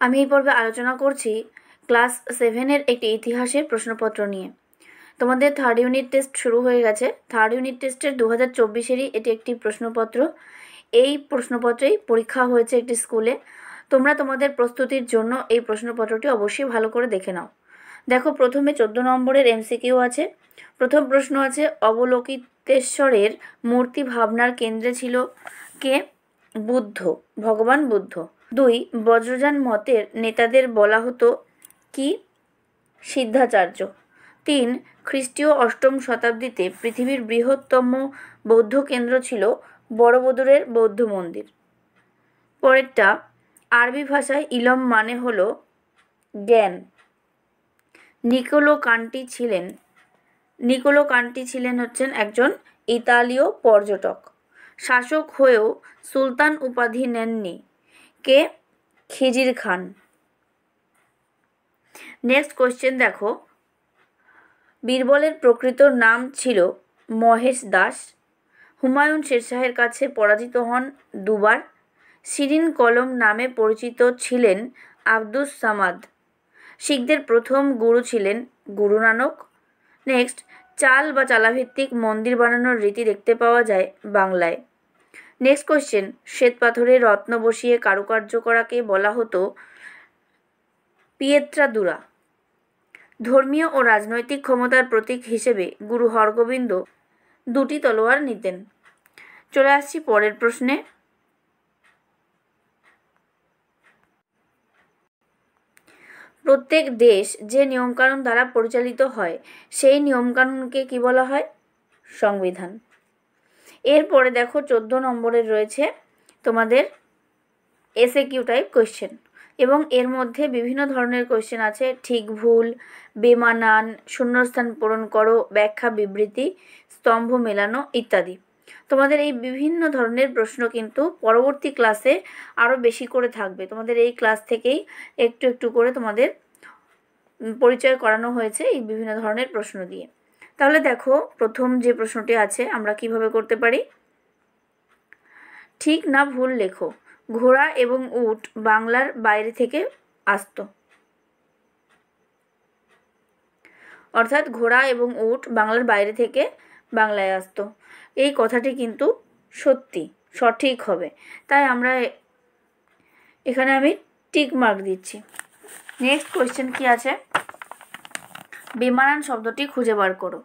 আমি এই পর্বে আলোচনা করছি ক্লাস 7-এর একটি ইতিহাসের প্রশ্নপত্র নিয়ে। তোমাদের থার্ড ইউনিট টেস্ট শুরু হয়ে গেছে। থার্ড ইউনিট টেস্টের 2024-এরই এটি একটি প্রশ্নপত্র। এই প্রশ্নপত্রেই পরীক্ষা হয়েছে একটি স্কুলে। তোমরা তোমাদের প্রস্তুতির জন্য এই প্রশ্নপত্রটি অবশ্যই ভালো করে দেখে নাও। দেখো, প্রথমে 14 নম্বরের এমসিকিউ আছে। প্রথম প্রশ্ন আছে, অবলোকিতেশ্বরের মূর্তি ভাবনার কেন্দ্রে ছিল কে? বুদ্ধ, ভগবান বুদ্ধ। 2, বজ্রযান মতের নেতাদের বলা হতো কি? সিদ্ধাচার্য। 3, খ্রিস্টীয় 8ম শতাব্দীতে পৃথিবীর বৃহত্তম বৌদ্ধ কেন্দ্র ছিল বড়বদরের বৌদ্ধ মন্দির। পরেরটা, আরবি ভাষায় ইলম মানে হলো জ্ঞান। নিকোলো কান্টি ছিলেন হচ্ছেন একজন ইতালীয় পর্যটক। শাসক হয়েও সুলতান উপাধি নেননি কে? খিজির খান। নেক্সট কোয়েশ্চেন দেখো, বীরবলের প্রকৃত নাম ছিল মহেশ দাস। হুমায়ুন শেরশাহের কাছে পরাজিত হন দুবার। শিরিন কলম নামে পরিচিত ছিলেন আব্দুস সামাদ। শিখদের প্রথম গুরু ছিলেন গুরু নানক। নেক্সট, চাল বা চালাভিত্তিক মন্দির বানানোর রীতি দেখতে পাওয়া যায় বাংলায়। নেক্সট কোয়েশ্চেন, শ্বেতপাথরে রত্ন বসিয়ে কারুকার্য করাকে বলা হতো পিয়েত্রাদুরা। ধর্মীয় ও রাজনৈতিক ক্ষমতার প্রতীক হিসেবে গুরু হরগোবিন্দ 2টি তলোয়ার নিতেন। চলে আসছি পরের প্রশ্নে। প্রত্যেক দেশ যে নিয়মকানুন দ্বারা পরিচালিত হয় সেই নিয়মকানুনকে কি বলা হয়? সংবিধান। এরপরে দেখো, 14 নম্বরের রয়েছে তোমাদের এসএকিউ টাইপ কোয়েশ্চেন, এবং এর মধ্যে বিভিন্ন ধরনের কোয়েশ্চেন আছে। ঠিক ভুল, বেমানান, শূন্যস্থান পূরণ করো, ব্যাখ্যা বিবৃতি, স্তম্ভ মেলানো ইত্যাদি। তোমাদের এই বিভিন্ন ধরনের প্রশ্ন কিন্তু পরবর্তী ক্লাসে আরও বেশি করে থাকবে। তোমাদের এই ক্লাস থেকেই একটু একটু করে তোমাদের পরিচয় করানো হয়েছে এই বিভিন্ন ধরনের প্রশ্ন দিয়ে। তাহলে দেখো, প্রথম যে প্রশ্নটি আছে আমরা কিভাবে করতে পারি। ঠিক না ভুল লেখো। ঘোড়া এবং উট বাংলার বাইরে থেকে আসতো। অর্থাৎ ঘোড়া এবং উট বাংলার বাইরে থেকে বাংলায় আসতো। এই কথাটি কিন্তু সত্যি, সঠিক হবে। তাই আমরা এখানে আমি টিক মার্ক দিচ্ছি। নেক্সট কোয়েশ্চেন কি আছে? বেমানান শব্দটি খুঁজে বার করো।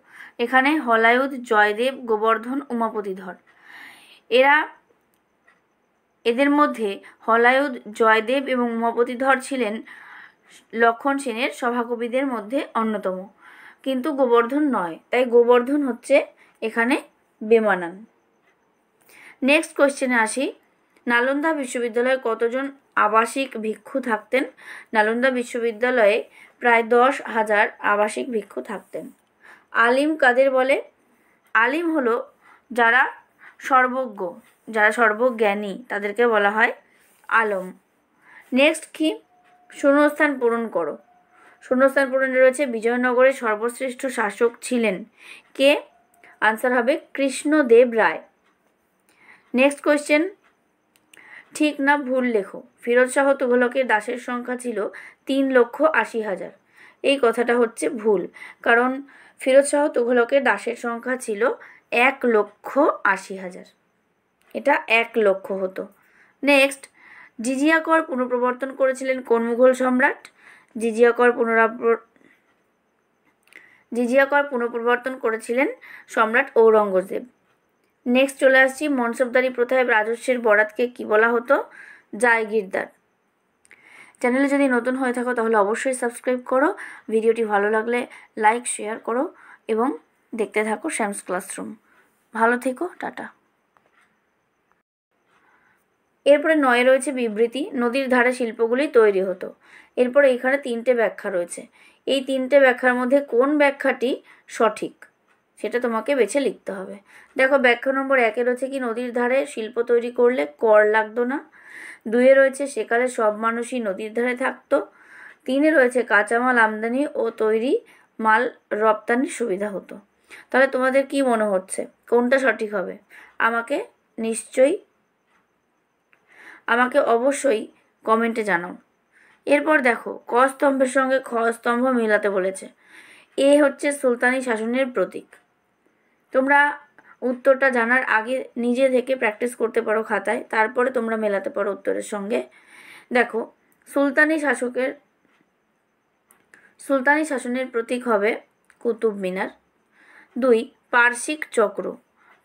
এখানে হলায়ুধ, জয়দেব, গোবর্ধন, উমাপতিধর। এদের মধ্যে হলায়ুধ, জয়দেব এবং উমাপতিধর ছিলেন লক্ষণ সেনের সভাকবিদের মধ্যে অন্যতম, কিন্তু গোবর্ধন নয়। তাই গোবর্ধন হচ্ছে এখানে বেমানান। নেক্সট কোয়েশ্চেনে আসি। নালন্দা বিশ্ববিদ্যালয়ে কতজন আবাসিক ভিক্ষু থাকতেন? নালন্দা বিশ্ববিদ্যালয়ে প্রায় 10,000 আবাসিক ভিক্ষু থাকতেন। আলিম কাদের বলে? আলিম হলো যারা সর্বজ্ঞ, যারা সর্বজ্ঞানী, তাদেরকে বলা হয় আলম। নেক্সট কি? শূন্যস্থান পূরণ করো। শূন্যস্থান পূরণে রয়েছে বিজয়নগরের সর্বশ্রেষ্ঠ শাসক ছিলেন কে? আনসার হবে কৃষ্ণদেব রায়। নেক্সট কোয়েশ্চেন, ঠিক না ভুল লেখো। ফিরোজ শাহ তুঘলকের দাসের সংখ্যা ছিল 3,80,000। এই কথাটা হচ্ছে ভুল, কারণ ফিরোজ শাহ তুঘলকের দাসের সংখ্যা ছিল 1,80,000। এটা 1 লক্ষ হতো। নেক্সট, জিজিয়া কর পুনঃপ্রবর্তন করেছিলেন কোন মুঘল সম্রাট? জিজিয়া কর পুনঃপ্রবর্তন করেছিলেন সম্রাট ঔরঙ্গজেব। নেক্সট চলে আসছি, মনসবদারি প্রথায় রাজস্বের বরাতকে কি বলা হতো? জায়গিরদার। চ্যানেলে যদি নতুন হয়ে থাকো তাহলে অবশ্যই সাবস্ক্রাইব করো। ভিডিওটি ভালো লাগলে লাইক, শেয়ার করো এবং দেখতে থাকো শ্যামস ক্লাসরুম। ভালো থেকো, টাটা। এরপরে 9 রয়েছে বিবৃতি। নদীর ধারে শিল্পগুলি তৈরি হতো। এরপরে এখানে 3টে ব্যাখ্যা রয়েছে। এই 3টে ব্যাখ্যার মধ্যে কোন ব্যাখ্যাটি সঠিক সেটা তোমাকে বেছে লিখতে হবে। দেখো, ব্যাখ্যা নম্বর 1 রয়েছে কি? নদীর ধারে শিল্প তৈরি করলে কর লাগতো না। 2 রয়েছে সেকালে সব মানুষই নদীর ধারে থাকতো। 3 রয়েছে কাঁচামাল আমদানি ও তৈরি মাল রপ্তানির সুবিধা হতো। তাহলে তোমাদের কি মনে হচ্ছে কোনটা সঠিক হবে? আমাকে অবশ্যই কমেন্টে জানাও। এরপর দেখো ক স্তম্ভের সঙ্গে খ স্তম্ভ মেলাতে বলেছে। এ হচ্ছে সুলতানি শাসনের প্রতীক। তোমরা উত্তরটা জানার আগে নিজে থেকে প্র্যাকটিস করতে পারো খাতায়, তারপরে তোমরা মেলাতে পারো উত্তরের সঙ্গে। দেখো সুলতানি শাসনের প্রতীক হবে কুতুব মিনার। 2 পার্শ্বিক চক্র।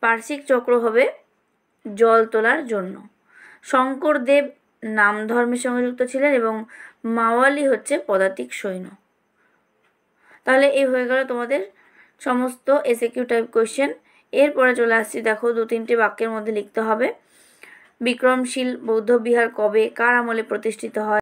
পার্শ্বিক চক্র হবে জল তোলার জন্য। শঙ্করদেব নাম ধর্মের সঙ্গে যুক্ত ছিলেন এবং মাওয়ালি হচ্ছে পদাতিক সৈন্য। তাহলে এই হয়ে গেল তোমাদের সমস্ত এসএকিউ টাইপ কোয়েশ্চেন। এরপরে চলে আসছি, দেখো 2-3টে বাক্যের মধ্যে লিখতে হবে বিক্রমশীল বৌদ্ধবিহার কবে কার আমলে প্রতিষ্ঠিত হয়।